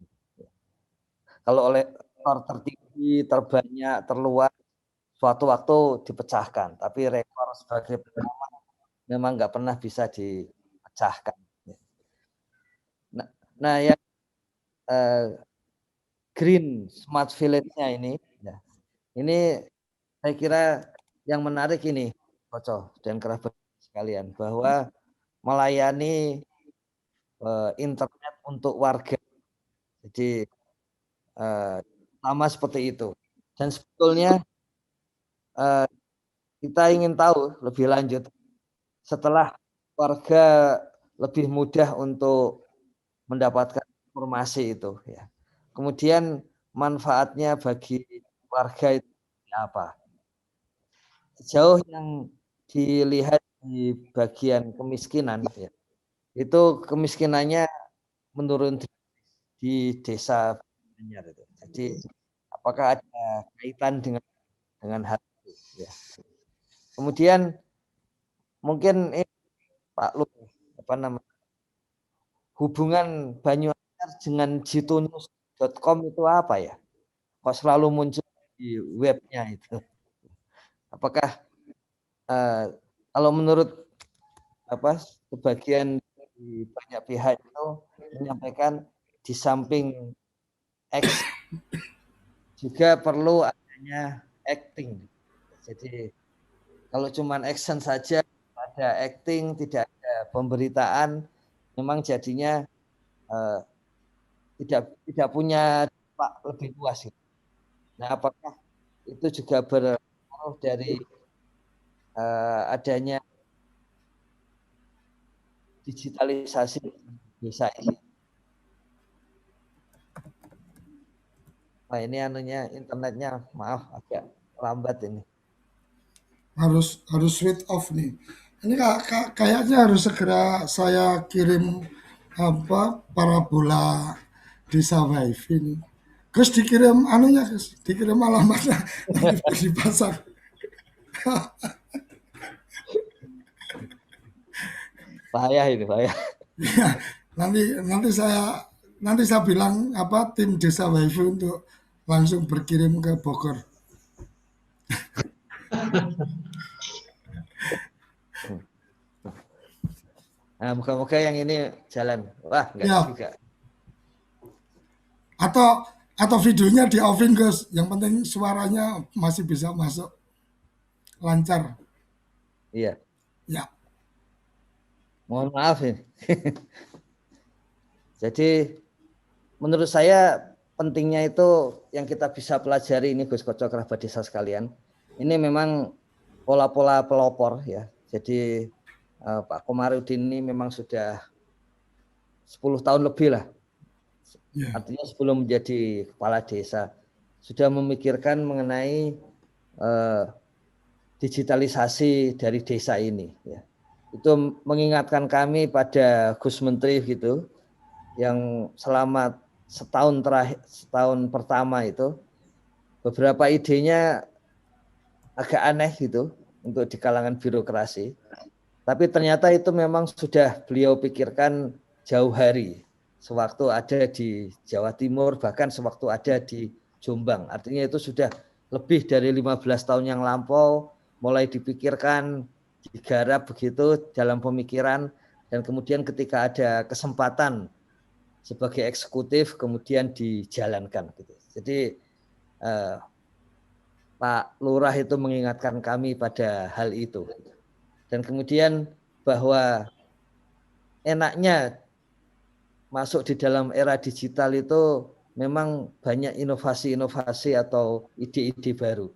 S3: Kalau oleh rekor tertinggi, terbanyak, terluas, suatu waktu dipecahkan. Tapi rekor sebagai pertama memang nggak pernah bisa dipecahkan. Nah yang Green Smart Village-nya ini saya kira yang menarik ini, Koco dan kerabat sekalian, bahwa melayani internet untuk warga. Jadi sama seperti itu. Dan sebetulnya kita ingin tahu lebih lanjut setelah warga lebih mudah untuk mendapatkan informasi itu ya. Kemudian manfaatnya bagi warga itu apa? Sejauh yang dilihat di bagian kemiskinan ya, itu kemiskinannya menurun di desa Banjar itu. Jadi apakah ada kaitan dengan hal itu ya. Kemudian mungkin Pak Lu apa namanya, hubungan Banyuanyar dengan jitunews.com itu apa ya? Kok selalu muncul di webnya itu? Apakah kalau menurut sebagian di banyak pihak itu menyampaikan di samping X juga perlu adanya acting. Jadi kalau cuma action saja, ada acting, tidak ada pemberitaan, memang jadinya tidak punya dampak lebih luas. Nah, apakah itu juga berpengaruh dari adanya digitalisasi desa ini? Nah, ini internetnya maaf agak lambat ini.
S1: Harus switch off nih. Ini kayaknya harus segera saya kirim parabola desa wifi ini. Gus dikirim dikirim alamatnya nanti dipasang.
S3: Bahaya ini, bahaya.
S1: Ya, nanti saya bilang apa tim desa wifi untuk langsung berkirim ke Bogor.
S3: Nah, moga-moga yang ini jalan. Wah, enggak
S1: Ya,
S3: juga.
S1: atau videonya di offin Gus. Yang penting suaranya masih bisa masuk lancar.
S3: Iya,
S1: Ya,
S3: mohon maaf ini. Jadi menurut saya pentingnya itu yang kita bisa pelajari ini Gus Koco kerabat desa sekalian. Ini memang pola-pola pelopor ya. Jadi Pak Komarudin ini memang sudah 10 tahun lebih lah.
S1: ya,
S3: Artinya sebelum menjadi kepala desa sudah memikirkan mengenai digitalisasi dari desa ini ya. Itu mengingatkan kami pada Gus Menteri gitu yang selama setahun pertama itu beberapa idenya agak aneh gitu untuk di kalangan birokrasi. Tapi ternyata itu memang sudah beliau pikirkan jauh hari. Sewaktu ada di Jawa Timur, bahkan sewaktu ada di Jombang. Artinya itu sudah lebih dari 15 tahun yang lampau, mulai dipikirkan, digarap begitu dalam pemikiran, dan kemudian ketika ada kesempatan sebagai eksekutif, kemudian dijalankan. Gitu. Jadi Pak Lurah itu mengingatkan kami pada hal itu. Dan kemudian bahwa enaknya masuk di dalam era digital itu memang banyak inovasi-inovasi atau ide-ide baru.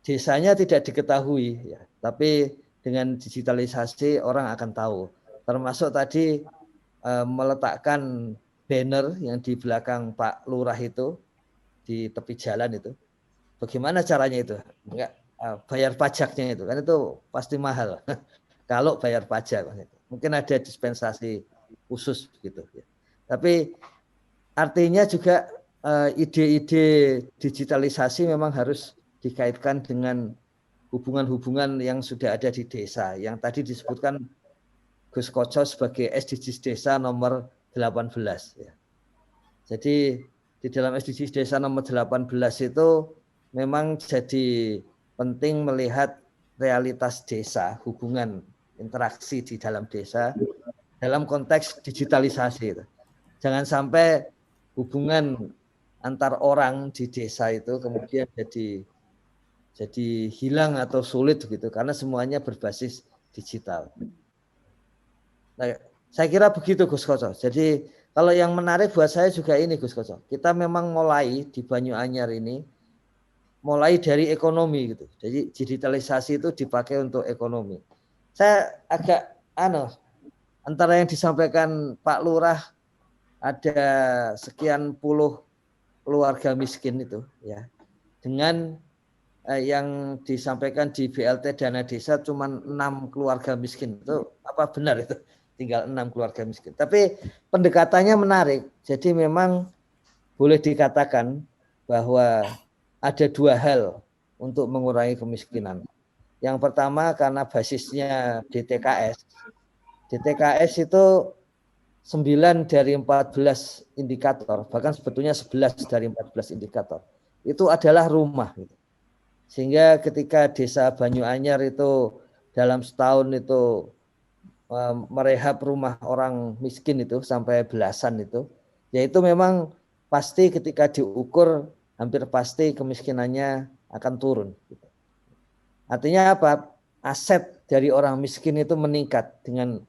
S3: Desanya tidak diketahui, ya, tapi dengan digitalisasi orang akan tahu. Termasuk tadi meletakkan banner yang di belakang Pak Lurah itu di tepi jalan itu. Bagaimana caranya itu? Enggak bayar pajaknya itu kan itu pasti mahal. Kalau bayar pajak mungkin ada dispensasi khusus begitu ya. Tapi artinya juga ide-ide digitalisasi memang harus dikaitkan dengan hubungan-hubungan yang sudah ada di desa yang tadi disebutkan Gus Koco sebagai SDGs desa nomor 18 ya. Jadi di dalam SDGs desa nomor 18 itu memang jadi penting melihat realitas desa, hubungan interaksi di dalam desa dalam konteks digitalisasi itu. Jangan sampai hubungan antar orang di desa itu kemudian jadi hilang atau sulit gitu karena semuanya berbasis digital. Nah, saya kira begitu Gus Koco. Jadi kalau yang menarik buat saya juga ini Gus Koco. Kita memang mulai di Banyuanyar ini mulai dari ekonomi gitu. Jadi digitalisasi itu dipakai untuk ekonomi. Saya agak antara yang disampaikan Pak Lurah ada sekian puluh keluarga miskin itu ya. Dengan yang disampaikan di BLT dana desa cuma 6 keluarga miskin. Itu apa benar itu? Tinggal 6 keluarga miskin. Tapi pendekatannya menarik. Jadi memang boleh dikatakan bahwa ada dua hal untuk mengurangi kemiskinan. Yang pertama karena basisnya DTKS. DTKS itu 9 dari 14 indikator, bahkan sebetulnya 11 dari 14 indikator. Itu adalah rumah. Sehingga ketika desa Banyuanyar itu dalam setahun itu merehab rumah orang miskin itu sampai belasan itu, ya itu memang pasti ketika diukur hampir pasti kemiskinannya akan turun. Artinya apa? Aset dari orang miskin itu meningkat dengan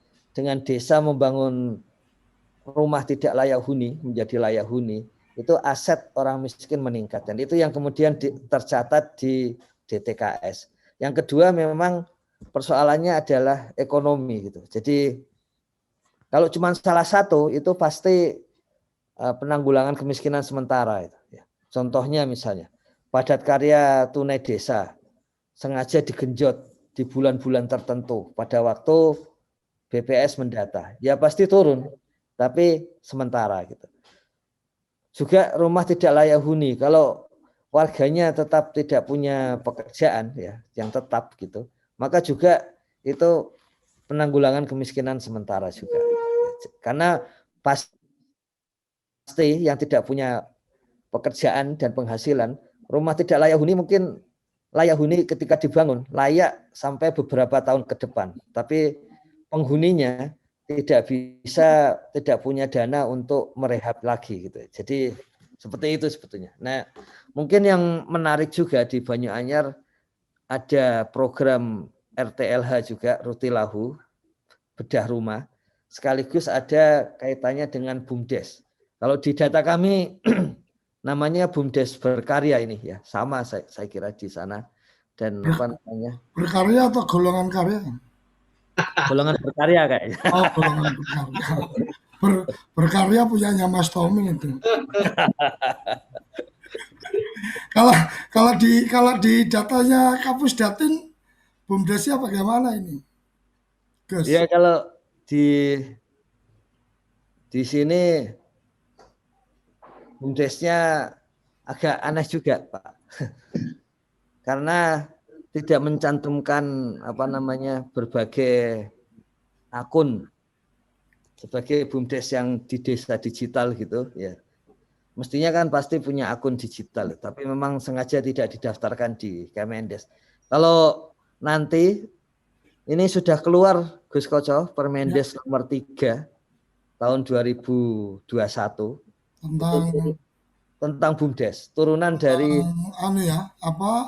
S3: desa membangun rumah tidak layak huni menjadi layak huni, itu aset orang miskin meningkat dan itu yang kemudian tercatat di DTKS. Yang kedua memang persoalannya adalah ekonomi gitu. Jadi kalau cuma salah satu itu pasti penanggulangan kemiskinan sementara itu. Contohnya misalnya padat karya tunai desa sengaja digenjot di bulan-bulan tertentu pada waktu BPS mendata, ya pasti turun, tapi sementara gitu. Juga rumah tidak layak huni, kalau warganya tetap tidak punya pekerjaan ya yang tetap gitu, maka juga itu penanggulangan kemiskinan sementara juga. Karena pasti yang tidak punya pekerjaan dan penghasilan, rumah tidak layak huni mungkin layak huni ketika dibangun, layak sampai beberapa tahun ke depan. Tapi penghuninya tidak punya dana untuk merehab lagi gitu. Jadi seperti itu sebetulnya. Nah, mungkin yang menarik juga di Banyuanyar ada program RTLH juga, Rutilahu, bedah rumah, sekaligus ada kaitannya dengan BUMDes. Kalau di data kami namanya BUMDes berkarya ini ya, sama saya kira di sana. Dan apa namanya?
S1: Berkarya atau golongan karya?
S3: Golongan berkarya kayaknya.
S1: Oh, golongan berkarya. Berkarya punyanya Mas Tommy itu. kalau di datanya Kapus Datin, BUMDesnya bagaimana ini, Gus?
S3: Ya kalau di sini BUMDesnya agak aneh juga, Pak. Karena tidak mencantumkan apa namanya berbagai akun sebagai BUMDes yang di desa digital gitu ya. Mestinya kan pasti punya akun digital, tapi memang sengaja tidak didaftarkan di Kemendes. Kalau nanti ini sudah keluar Gus Koco, Permendes nomor 3 tahun 2021 tentang BUMDes, turunan dari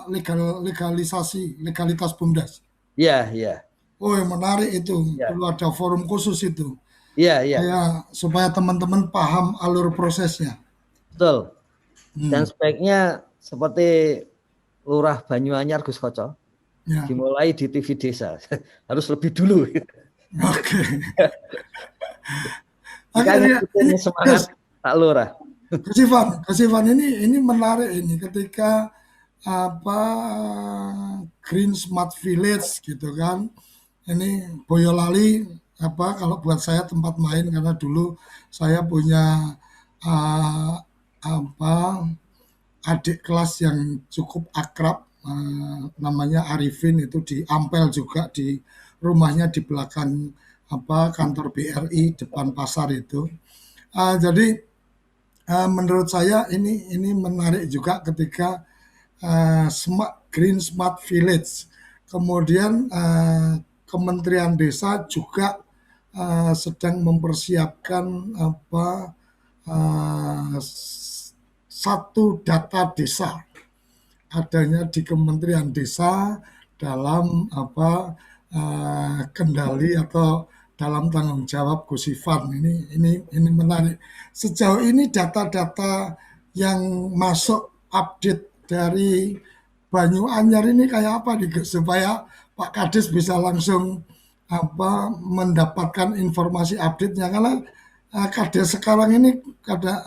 S1: legalitas BUMDes.
S3: Iya, iya.
S1: Oh, yang menarik itu. Perlu ada forum khusus itu.
S3: Iya, iya.
S1: Supaya teman-teman paham alur prosesnya.
S3: Betul. Dan sebaiknya seperti Lurah Banyuanyar Gus Koco, dimulai di TV Desa. Harus lebih dulu.
S1: Oke.
S3: Ini semangat Pak Lurah.
S1: Kasifan ini menarik ini ketika Green Smart Village gitu kan. Ini Boyolali kalau buat saya tempat main karena dulu saya punya adik kelas yang cukup akrab namanya Arifin, itu di Ampel juga, di rumahnya di belakang kantor BRI depan pasar itu. Jadi menurut saya ini menarik juga ketika Green Smart Village. Kemudian Kementerian Desa juga sedang mempersiapkan satu data desa adanya di Kementerian Desa dalam kendali atau dalam tanggung jawab Gus Ivan. Ini menarik. Sejauh ini data-data yang masuk update dari Banyuanyar ini kayak apa nih, supaya Pak Kades bisa langsung mendapatkan informasi update-nya, karena Kades sekarang ini ada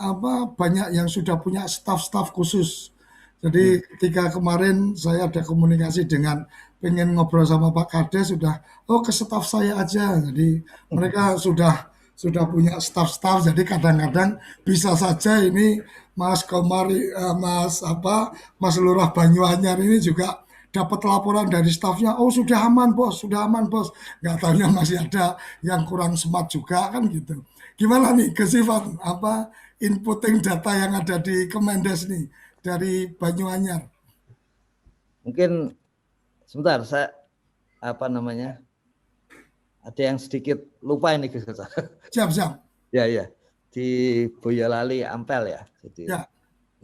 S1: banyak yang sudah punya staf-staf khusus. Jadi ketika kemarin saya ada komunikasi dengan pengen ngobrol sama Pak Kades, sudah ke staf saya aja. Jadi mereka sudah punya staf-staf. Jadi kadang-kadang bisa saja ini Mas Komari, Mas Lurah Banyuanyar ini juga dapat laporan dari stafnya, sudah aman bos. Nggak tahunya masih ada yang kurang smart juga kan gitu. Gimana nih Gesifan, inputting data yang ada di Kemendes nih dari Banyuanyar?
S3: Mungkin sebentar, saya ada yang sedikit lupa ini Gus.
S1: Siap.
S3: Ya. Di Boyolali Ampel ya. Jadi,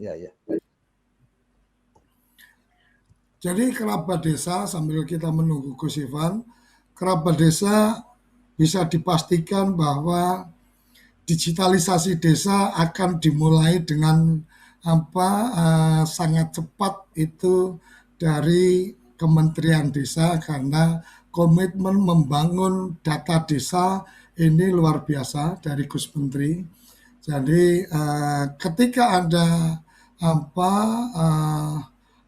S3: ya.
S1: Jadi kerabat desa, sambil kita menunggu Gus Ivan, kerabat desa bisa dipastikan bahwa digitalisasi desa akan dimulai dengan sangat cepat itu dari Kementerian Desa, karena komitmen membangun data desa ini luar biasa dari Gus Menteri. Jadi ketika ada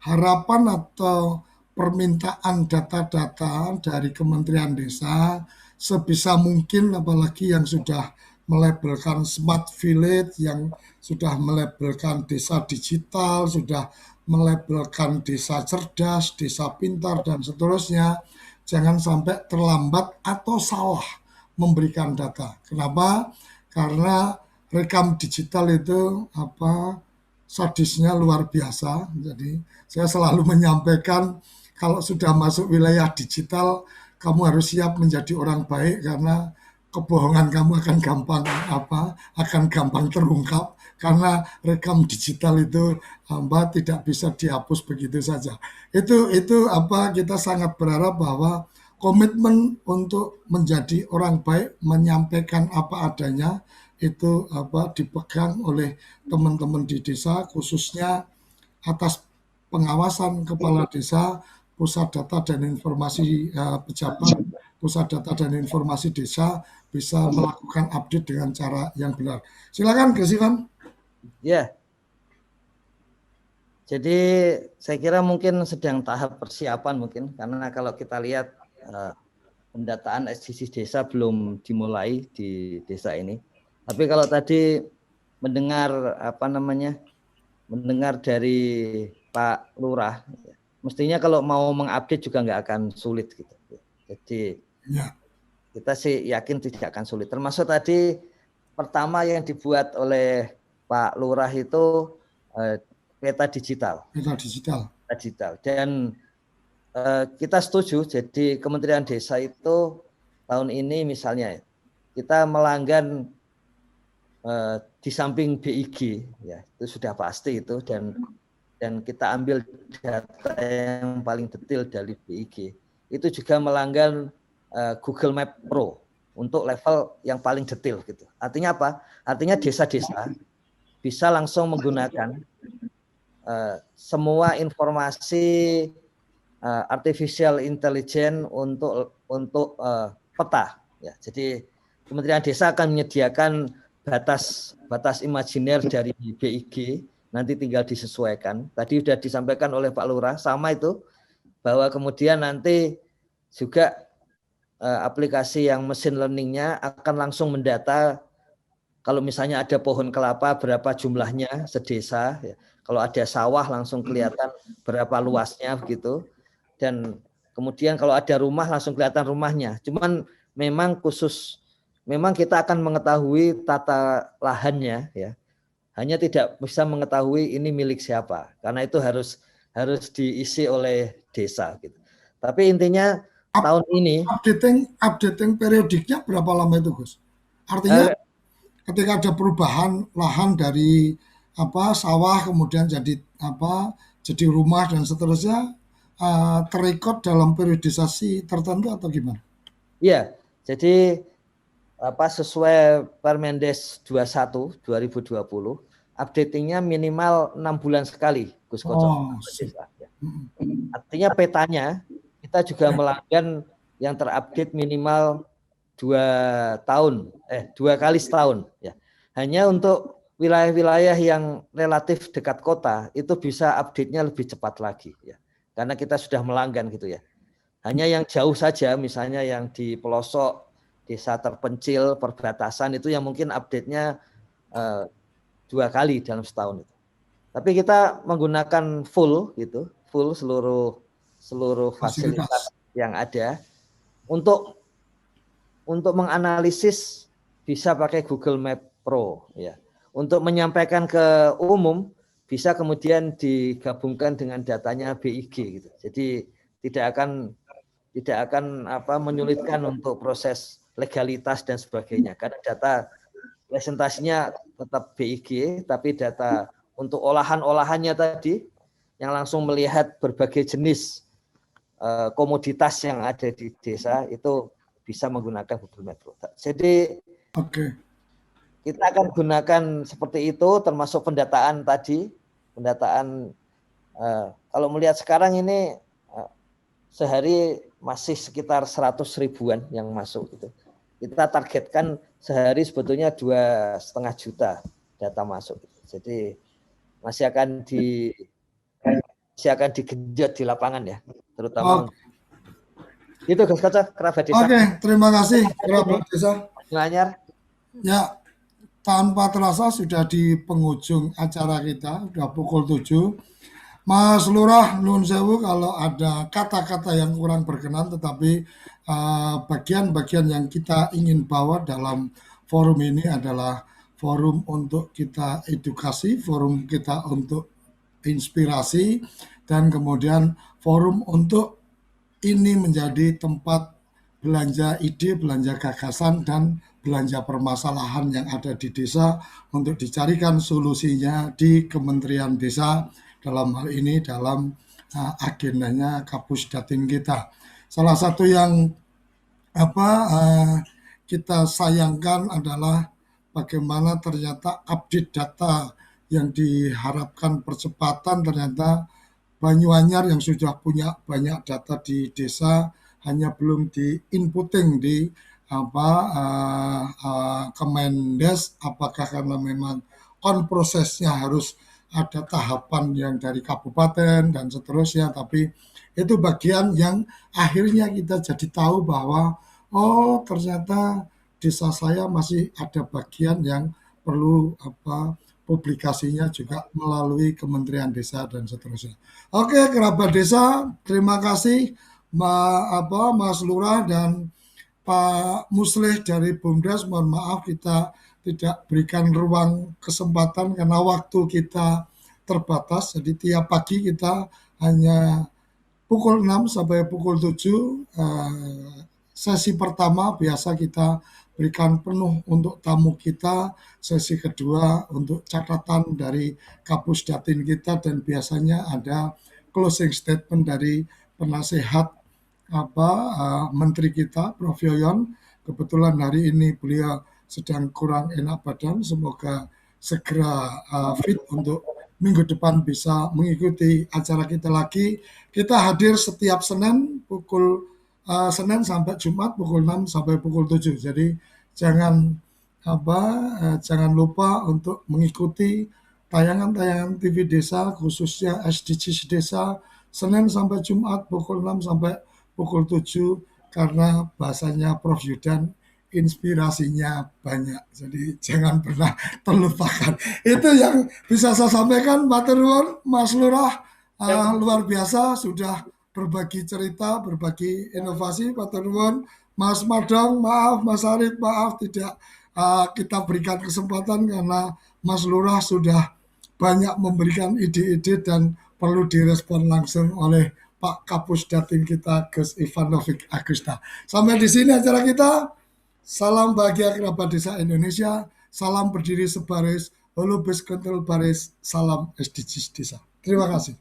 S1: harapan atau permintaan data-data dari Kementerian Desa, sebisa mungkin, apalagi yang sudah melabelkan Smart Village, yang sudah melabelkan desa digital, sudah melabelkan desa cerdas, desa pintar, dan seterusnya, jangan sampai terlambat atau salah memberikan data. Kenapa? Karena rekam digital itu sadisnya luar biasa. Jadi saya selalu menyampaikan kalau sudah masuk wilayah digital, kamu harus siap menjadi orang baik karena kebohongan kamu akan gampang terungkap karena rekam digital itu tidak bisa dihapus begitu saja. Itu kita sangat berharap bahwa komitmen untuk menjadi orang baik, menyampaikan apa adanya itu dipegang oleh teman-teman di desa, khususnya atas pengawasan kepala desa, pusat data dan informasi pejabat, pusat data dan informasi desa bisa melakukan update dengan cara yang benar. Silakan, Gus Ivan.
S3: Ya. Jadi saya kira mungkin sedang tahap persiapan mungkin, karena kalau kita lihat pendataan SDGs desa belum dimulai di desa ini. Tapi kalau tadi mendengar mendengar dari Pak Lurah, mestinya kalau mau mengupdate juga nggak akan sulit gitu. Jadi kita sih yakin tidak akan sulit. Termasuk tadi pertama yang dibuat oleh Pak Lurah itu peta digital. Dan kita setuju. Jadi Kementerian Desa itu tahun ini misalnya kita melanggan di samping BIG, ya itu sudah pasti itu, dan kita ambil data yang paling detail dari BIG. Itu juga melanggan Google Map Pro untuk level yang paling detail gitu. Artinya apa? Artinya desa-desa bisa langsung menggunakan semua informasi artificial intelligence untuk peta. Ya, jadi Kementerian Desa akan menyediakan batas imajiner dari BIG, nanti tinggal disesuaikan. Tadi sudah disampaikan oleh Pak Lurah, sama itu, bahwa kemudian nanti juga aplikasi yang mesin learning-nya akan langsung mendata kalau misalnya ada pohon kelapa berapa jumlahnya sedesa, ya. Kalau ada sawah langsung kelihatan berapa luasnya begitu, dan kemudian kalau ada rumah langsung kelihatan rumahnya. Cuman memang kita akan mengetahui tata lahannya, ya. Hanya tidak bisa mengetahui ini milik siapa, karena itu harus diisi oleh desa gitu. Tapi intinya tahun ini
S1: updating periodiknya berapa lama itu, Gus? Artinya ketika ada perubahan lahan dari sawah kemudian jadi rumah dan seterusnya, terikut dalam periodisasi tertentu atau gimana?
S3: Iya, jadi sesuai Permendes 21 2020, updatingnya minimal 6 bulan sekali, Gus Koco. Artinya petanya kita juga melanggan yang terupdate minimal 2 kali setahun, ya. Hanya untuk wilayah-wilayah yang relatif dekat kota itu bisa update-nya lebih cepat lagi, ya. Karena kita sudah melanggan gitu, ya. Hanya yang jauh saja, misalnya yang di pelosok desa terpencil, perbatasan, itu yang mungkin update-nya 2 kali dalam setahun itu. Tapi kita menggunakan full seluruh fasilitas yang ada untuk menganalisis bisa pakai Google Map Pro, ya. Untuk menyampaikan ke umum bisa kemudian digabungkan dengan datanya BIG gitu. Jadi tidak akan menyulitkan untuk proses legalitas dan sebagainya, karena data presentasinya tetap BIG, tapi data untuk olahannya tadi yang langsung melihat berbagai jenis komoditas yang ada di desa itu bisa menggunakan Google Map Pro. Jadi kita akan gunakan seperti itu, termasuk pendataan tadi, kalau melihat sekarang ini sehari masih sekitar 100 ribuan yang masuk gitu. Kita targetkan sehari sebetulnya 2,5 juta data masuk. Jadi masih akan digenjot di lapangan, ya, terutama. Itu Gus Koco, kerabat desa.
S1: Terima kasih kerabat desa.
S3: Nyanyar.
S1: Ya, tanpa terasa sudah di penghujung acara kita, sudah pukul 7. Mas Lurah, nuwun sewu kalau ada kata-kata yang kurang berkenan, tetapi bagian-bagian yang kita ingin bawa dalam forum ini adalah forum untuk kita edukasi, forum kita untuk inspirasi, dan kemudian forum untuk ini menjadi tempat belanja ide, belanja gagasan, dan belanja permasalahan yang ada di desa untuk dicarikan solusinya di Kementerian Desa, dalam hal ini dalam agendanya Kapus Datin kita. Salah satu yang kita sayangkan adalah bagaimana ternyata update data yang diharapkan percepatan, ternyata Banyuanyar yang sudah punya banyak data di desa hanya belum di-inputting di Kemendes, apakah karena memang prosesnya harus ada tahapan yang dari kabupaten dan seterusnya, tapi itu bagian yang akhirnya kita jadi tahu bahwa oh ternyata desa saya masih ada bagian yang perlu publikasinya juga melalui Kementerian Desa dan seterusnya. Oke, kerabat desa, terima kasih Mas Lurah dan Pak Muslih dari BUMDes. Mohon maaf kita tidak berikan ruang kesempatan karena waktu kita terbatas. Jadi tiap pagi kita hanya pukul 6 sampai pukul 7. Sesi pertama biasa kita berikan penuh untuk tamu kita, sesi kedua untuk catatan dari Kapus Datin kita, dan biasanya ada closing statement dari penasehat Menteri kita, Prof. Yoyon. Kebetulan hari ini beliau sedang kurang enak badan, semoga segera fit untuk minggu depan bisa mengikuti acara kita lagi. Kita hadir setiap Senin Senin sampai Jumat pukul 6 sampai pukul 7. Jadi jangan jangan lupa untuk mengikuti tayangan-tayangan TV Desa, khususnya SDGs Desa, Senin sampai Jumat pukul 6 sampai pukul 7, karena bahasanya Prof. Yudan inspirasinya banyak. Jadi jangan pernah terlupakan. Itu yang bisa saya sampaikan. Matur nuwun Mas Lurah, luar biasa sudah berbagi cerita, berbagi inovasi. Matur nuwun Mas Madong, maaf Mas Arif, maaf tidak kita berikan kesempatan karena Mas Lurah sudah banyak memberikan ide-ide dan perlu direspon langsung oleh Pak Kapus Datin kita, Gus Ivanovic Agusta. Sampai di sini acara kita. Salam bahagia kerabat desa Indonesia. Salam berdiri sebaris, holubis kental baris. Salam SDGs Desa. Terima kasih.